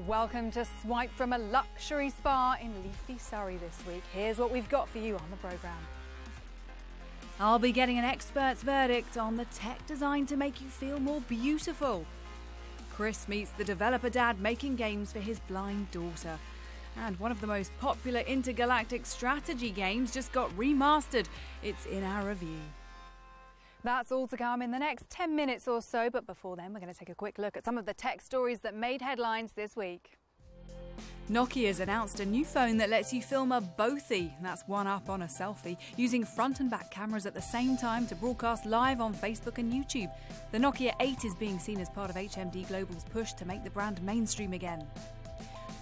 Welcome to Swipe from a luxury spa in leafy Surrey this week. Here's what we've got for you on the programme. I'll be getting an expert's verdict on the tech designed to make you feel more beautiful. Chris meets the developer dad making games for his blind daughter. And one of the most popular intergalactic strategy games just got remastered. It's in our review. That's all to come in the next 10 minutes or so, but before then we're going to take a quick look at some of the tech stories that made headlines this week. Nokia's announced a new phone that lets you film a bothy, that's one up on a selfie, using front and back cameras at the same time to broadcast live on Facebook and YouTube. The Nokia 8 is being seen as part of HMD Global's push to make the brand mainstream again.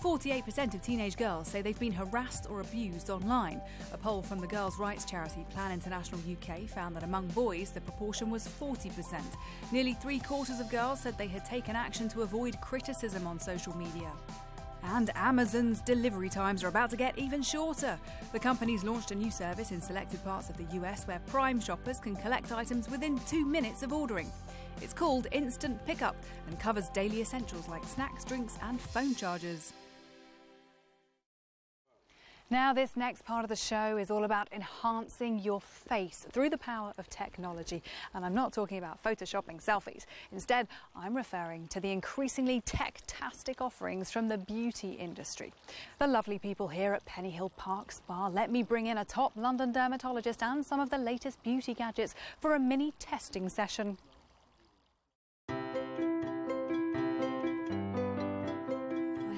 48% of teenage girls say they've been harassed or abused online. A poll from the girls' rights charity Plan International UK found that among boys the proportion was 40%. Nearly three-quarters of girls said they had taken action to avoid criticism on social media. And Amazon's delivery times are about to get even shorter. The company's launched a new service in selected parts of the US where Prime shoppers can collect items within 2 minutes of ordering. It's called Instant Pickup and covers daily essentials like snacks, drinks and phone chargers. Now, this next part of the show is all about enhancing your face through the power of technology. And I'm not talking about photoshopping selfies. Instead, I'm referring to the increasingly tech-tastic offerings from the beauty industry. The lovely people here at Pennyhill Park Spa let me bring in a top London dermatologist and some of the latest beauty gadgets for a mini testing session.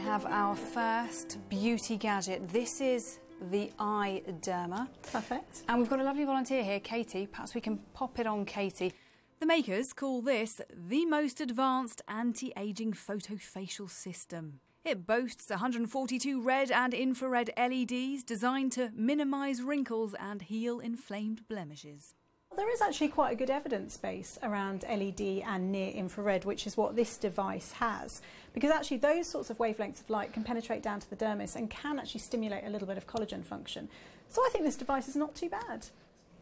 Have our first beauty gadget. This is the iDerma. Perfect. And we've got a lovely volunteer here, Katie. Perhaps we can pop it on Katie. The makers call this the most advanced anti-aging photofacial system. It boasts 142 red and infrared LEDs designed to minimise wrinkles and heal inflamed blemishes. There is actually quite a good evidence base around LED and near infrared, which is what this device has, because actually those sorts of wavelengths of light can penetrate down to the dermis and can actually stimulate a little bit of collagen function. So I think this device is not too bad.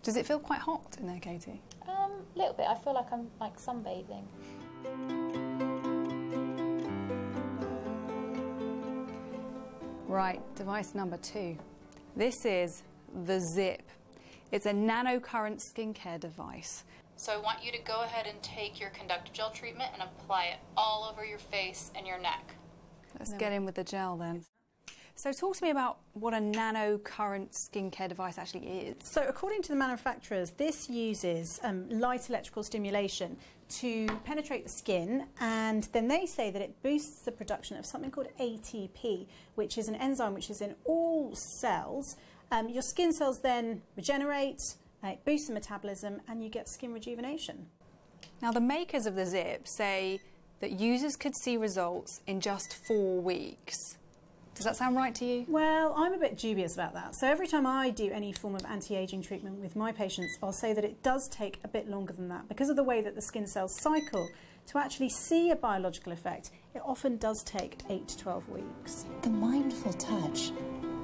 Does it feel quite hot in there, Katie? A little bit. I feel like I'm like sunbathing. Right, device number 2. This is the Ziip. It's a nanocurrent skincare device. So I want you to go ahead and take your conductive gel treatment and apply it all over your face and your neck. Let's get in with the gel then. So talk to me about what a nanocurrent skincare device actually is. So according to the manufacturers, this uses light electrical stimulation to penetrate the skin, and then they say that it boosts the production of something called ATP, which is an enzyme which is in all cells. Your skin cells then regenerate, it boosts the metabolism, and you get skin rejuvenation. Now, the makers of the Ziip say that users could see results in just 4 weeks. Does that sound right to you? Well, I'm a bit dubious about that. So every time I do any form of anti-aging treatment with my patients, I'll say that it does take a bit longer than that. Because of the way that the skin cells cycle, to actually see a biological effect, it often does take 8 to 12 weeks. The mindful touch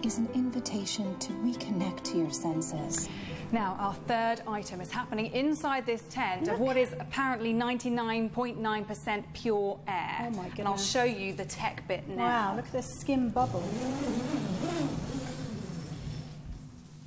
is an invitation to reconnect to your senses. Now, our third item is happening inside this tent of what is apparently 99.9% pure air. Oh my goodness. And I'll show you the tech bit now. Wow, look at this skin bubble.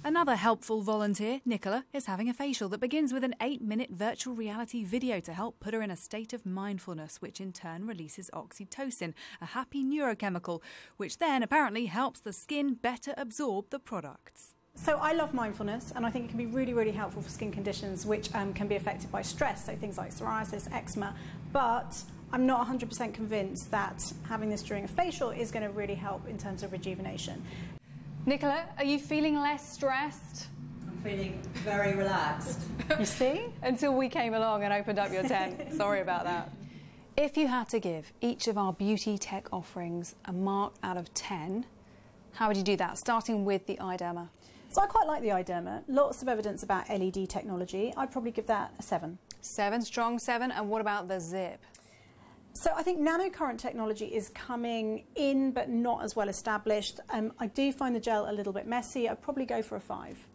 Another helpful volunteer, Nicola, is having a facial that begins with an 8-minute virtual reality video to help put her in a state of mindfulness, which in turn releases oxytocin, a happy neurochemical, which then apparently helps the skin better absorb the products. So I love mindfulness, and I think it can be really, really helpful for skin conditions which can be affected by stress, so things like psoriasis, eczema, but I'm not 100% convinced that having this during a facial is going to really help in terms of rejuvenation. Nicola, are you feeling less stressed? I'm feeling very relaxed. You see? Until we came along and opened up your tent. Sorry about that. If you had to give each of our beauty tech offerings a mark out of 10, how would you do that, starting with the iDerma? So I quite like the iDerma. Lots of evidence about LED technology. I'd probably give that a 7. 7, strong 7. And what about the Ziip? So I think nanocurrent technology is coming in, but not as well established. I do find the gel a little bit messy. I'd probably go for a 5.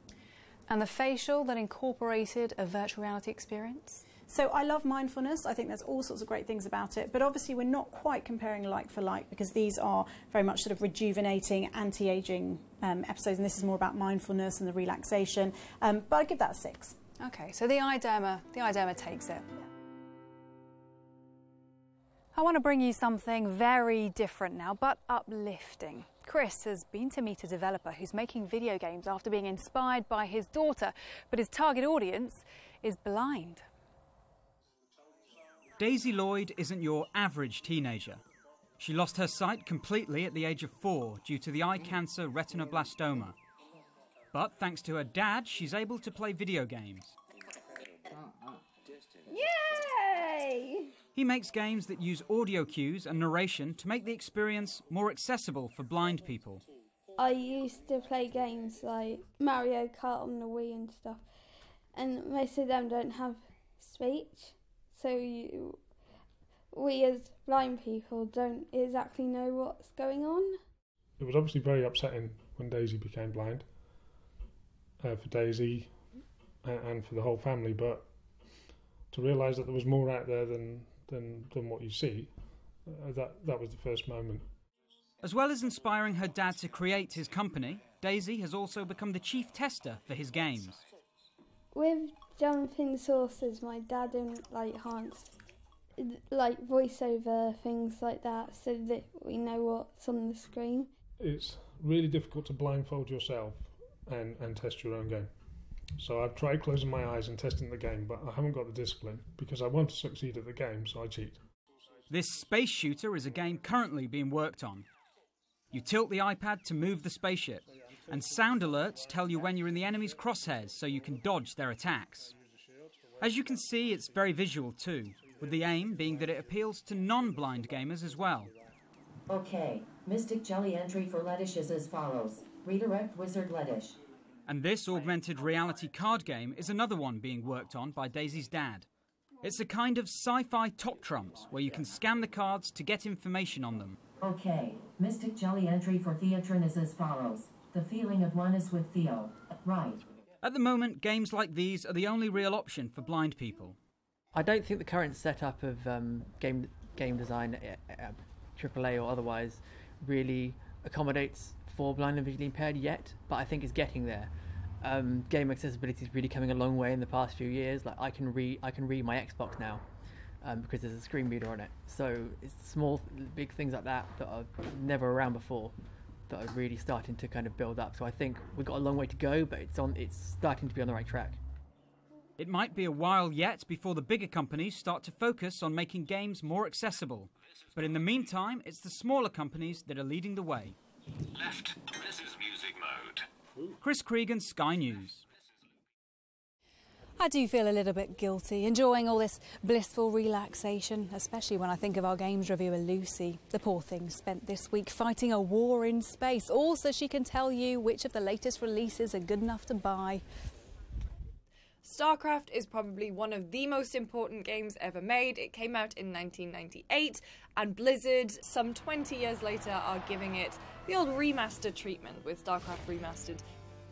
And the facial that incorporated a virtual reality experience? So I love mindfulness. I think there's all sorts of great things about it, but obviously we're not quite comparing like for like, because these are very much sort of rejuvenating, anti-aging episodes, and this is more about mindfulness and the relaxation. But I'd give that a 6. Okay, so the iDerma takes it. I want to bring you something very different now, but uplifting. Chris has been to meet a developer who's making video games after being inspired by his daughter, but his target audience is blind. Daisy Lloyd isn't your average teenager. She lost her sight completely at the age of 4 due to the eye cancer retinoblastoma. But thanks to her dad, she's able to play video games. Yay! He makes games that use audio cues and narration to make the experience more accessible for blind people. I used to play games like Mario Kart on the Wii and stuff, and most of them don't have speech, so we as blind people don't exactly know what's going on. It was obviously very upsetting when Daisy became blind, for Daisy and for the whole family, but to realise that there was more out there than what you see, that was the first moment. As well as inspiring her dad to create his company, Daisy has also become the chief tester for his games. With jumping saucers, my dad enhanced voiceover, things like that, so that we know what's on the screen. It's really difficult to blindfold yourself and test your own game. So I've tried closing my eyes and testing the game, but I haven't got the discipline because I want to succeed at the game, so I cheat. This space shooter is a game currently being worked on. You tilt the iPad to move the spaceship, and sound alerts tell you when you're in the enemy's crosshairs so you can dodge their attacks. As you can see, it's very visual too, with the aim being that it appeals to non-blind gamers as well. Okay, Mystic Jelly entry for Lettish is as follows. Redirect Wizard Lettish. And this augmented reality card game is another one being worked on by Daisy's dad. It's a kind of sci-fi top trumps where you can scan the cards to get information on them. Okay, Mystic Jelly entry for Theatron is as follows. The feeling of oneness with Theo. Right. At the moment, games like these are the only real option for blind people. I don't think the current setup of game design, AAA or otherwise, really accommodates for blind and visually impaired yet, but I think it's getting there. Game accessibility is really coming a long way in the past few years. Like I can read my Xbox now because there's a screen reader on it. So it's small, big things like that that are never around before that are really starting to kind of build up. So I think we've got a long way to go, but it's starting to be on the right track. It might be a while yet before the bigger companies start to focus on making games more accessible. But in the meantime, it's the smaller companies that are leading the way. Left, this is music mode. Chris Creegan, Sky News. I do feel a little bit guilty, enjoying all this blissful relaxation, especially when I think of our games reviewer Lucy. The poor thing spent this week fighting a war in space, all so she can tell you which of the latest releases are good enough to buy. Starcraft is probably one of the most important games ever made. It came out in 1998, and Blizzard, some 20 years later, are giving it the old remastered treatment with Starcraft Remastered.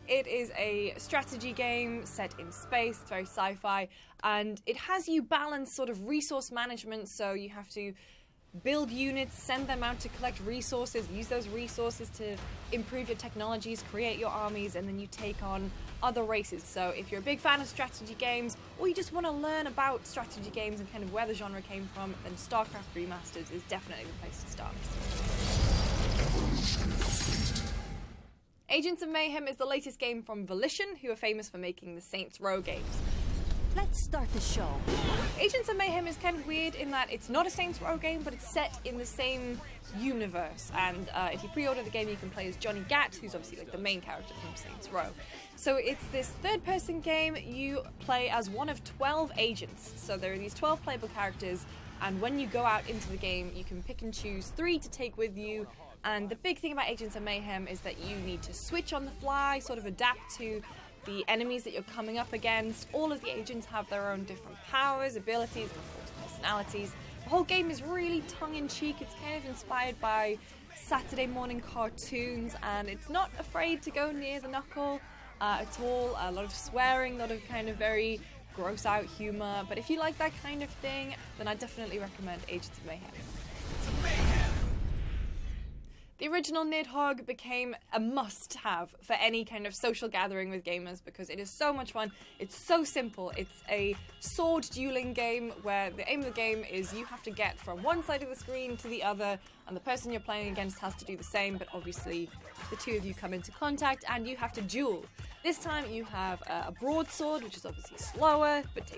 It is a strategy game set in space, it's very sci-fi, and it has you balance sort of resource management, so you have to build units, send them out to collect resources, use those resources to improve your technologies, create your armies, and then you take on other races. So if you're a big fan of strategy games, or you just want to learn about strategy games and kind of where the genre came from, then Starcraft Remastered is definitely the place to start. Agents of Mayhem is the latest game from Volition, who are famous for making the Saints Row games. Let's start the show. Agents of Mayhem is kind of weird in that it's not a Saints Row game, but it's set in the same universe. And if you pre-order the game, you can play as Johnny Gat, who's obviously like the main character from Saints Row. So it's this third-person game. You play as one of 12 agents. So there are these 12 playable characters, and when you go out into the game, you can pick and choose 3 to take with you. And the big thing about Agents of Mayhem is that you need to switch on the fly, sort of adapt to the enemies that you're coming up against. All of the agents have their own different powers, abilities, and of course personalities. The whole game is really tongue-in-cheek. It's kind of inspired by Saturday morning cartoons, and it's not afraid to go near the knuckle at all. A lot of swearing, a lot of kind of very gross out humour, but if you like that kind of thing, then I definitely recommend Agents of Mayhem. The original Nidhogg became a must-have for any kind of social gathering with gamers because it is so much fun. It's so simple. It's a sword dueling game where the aim of the game is you have to get from one side of the screen to the other, and the person you're playing against has to do the same, but obviously the two of you come into contact and you have to duel. This time you have a broadsword, which is obviously slower, but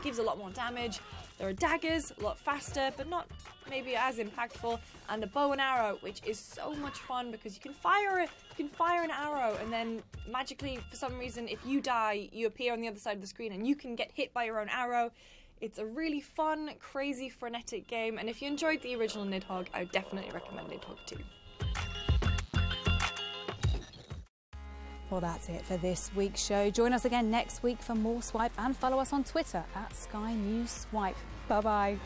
gives a lot more damage. There are daggers, a lot faster, but not maybe as impactful, and a bow and arrow, which is so much fun because you can fire an arrow, and then magically, for some reason, if you die, you appear on the other side of the screen, and you can get hit by your own arrow. It's a really fun, crazy, frenetic game, and if you enjoyed the original Nidhogg, I would definitely recommend Nidhogg 2. Well, that's it for this week's show. Join us again next week for more Swipe and follow us on Twitter @SkyNewsSwipe. Bye-bye.